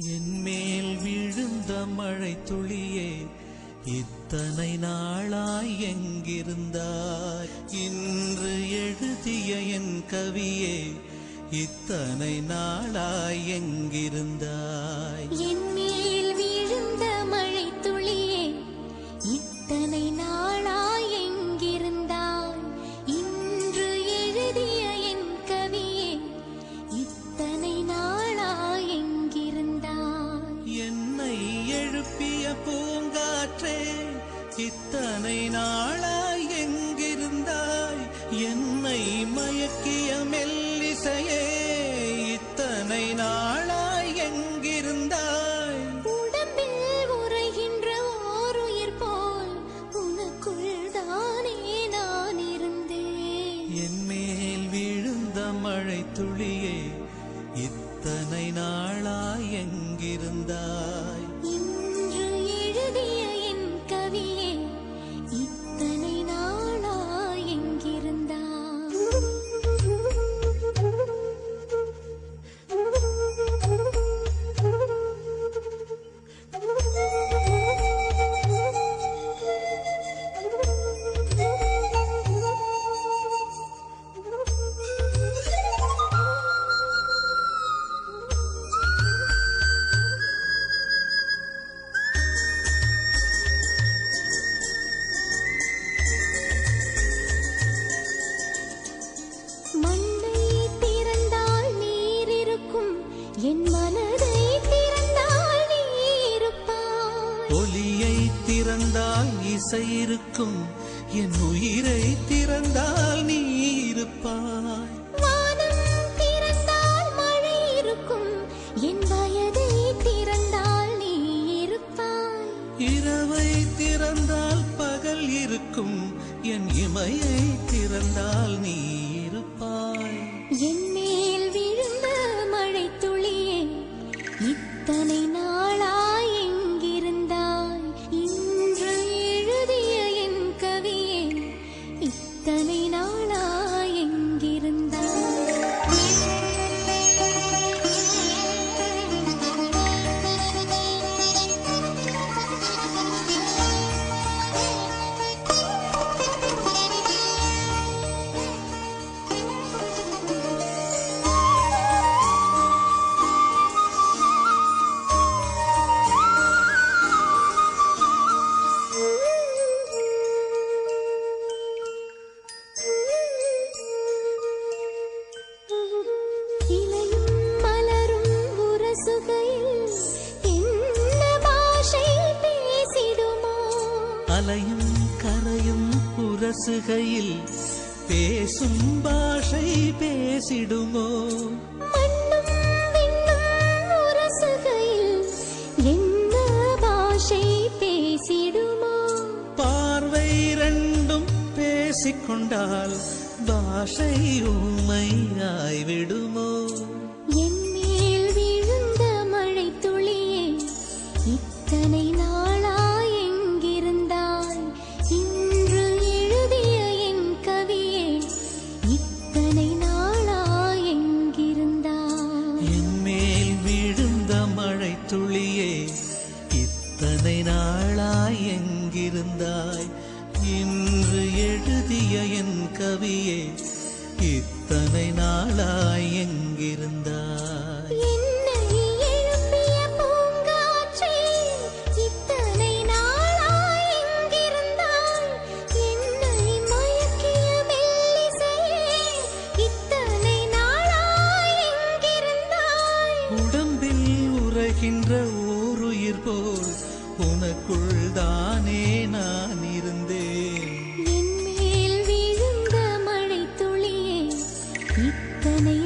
என்மேல் விழுந்த மழை துளியே இத்தனை நாளாய் எங்கிருந்தாய்? இன்று எழுதிய என் கவியே இத்தனை நாளாய் எங்கிருந்தாய்? என்மேல் விழுந்த மழை துளியே இத்தனை நாளாய் எங்கிருந்தாய்? இன்று எழுதிய என் கவியே இத்தனை நாளாய் எங்கிருந்தாய்? என்னை எழுப்பிய பூங்காற்றே இத்தனை நாளாய் எங்கிருந்தாய்? என்னை மயக்கிய மெல்லிசையே இத்தனை நாளாய் எங்கிருந்தாய்? உடம்பில் உறைகின்ற ஓர் உயிர் போல் உனக்குள் தானே நான் இருந்தேன். என்மேல் விழுந்த மழை துளியே இத்தனை நாளாய் எங்கிருந்தாய்? இன்று எழுதிய என் கவியே இத்தனை நாளாய் எங்கிருந்தாய்? மண்ணை திறந்தால் நீர் இருக்கும், என் மனதை திறந்தால் நீ இருப்பாய். ஒலியை திறந்தால் இசை இருக்கும், என் உயிரை திறந்தால் நீ இருப்பாய். வானம் திறந்தால் மழை இருக்கும், என் வயதை திறந்தால் நீ இருப்பாய். இரவை திறந்தால் பகல் இருக்கும், என் இமையை திறந்தால் நீ இருப்பாய். என்மேல் விழுந்த மழை துளியே இத்தனை நாளாய் எங்கிருந்தாய்? இன்று எழுதிய என் கவியே இத்தனை நாளாய் எங்கிருந்தாய்? இலையும் மலரும் உரசுகையில் என்ன பாஷை பேசிடுமோ? அலையும் கரையும் உரசுகையில் பேசும் பாஷை பேசிடுமோ? மண்ணும் விண்ணும் உரசுகையில் என்ன பாஷை பேசிடுமோ? பார்வை ரெண்டும் பேசிக்கொண்டால் பாஷை ஊமையாய்விடுமோ? என்மேல் விழுந்த மழை துளியே இத்தனை நாளாய் எங்கிருந்தாய்? இன்று எழுதிய என் கவியே இத்தனை நாளாய் எங்கிருந்தாய்? என்மேல் விழுந்த மழை துளியே இத்தனை நாளாய் எங்கிருந்தாய்? இன்று எழுதிய என் கவியே இத்தனை நாளாய் எங்கிருந்தாய்? என்னை எழுப்பிய பூங்காற்றே இத்தனை நாளாய் எங்கிருந்தாய்? என்னை மயக்கிய மெல்லிசையே இத்தனை நாளாய் எங்கிருந்தாய்? உடம்பில் உறைகின்ற ஓருயிர் போல் உனக்குள் தானே நான் இருந்தேன். என்மேல் விழுந்த மழை துளியே இத்தனை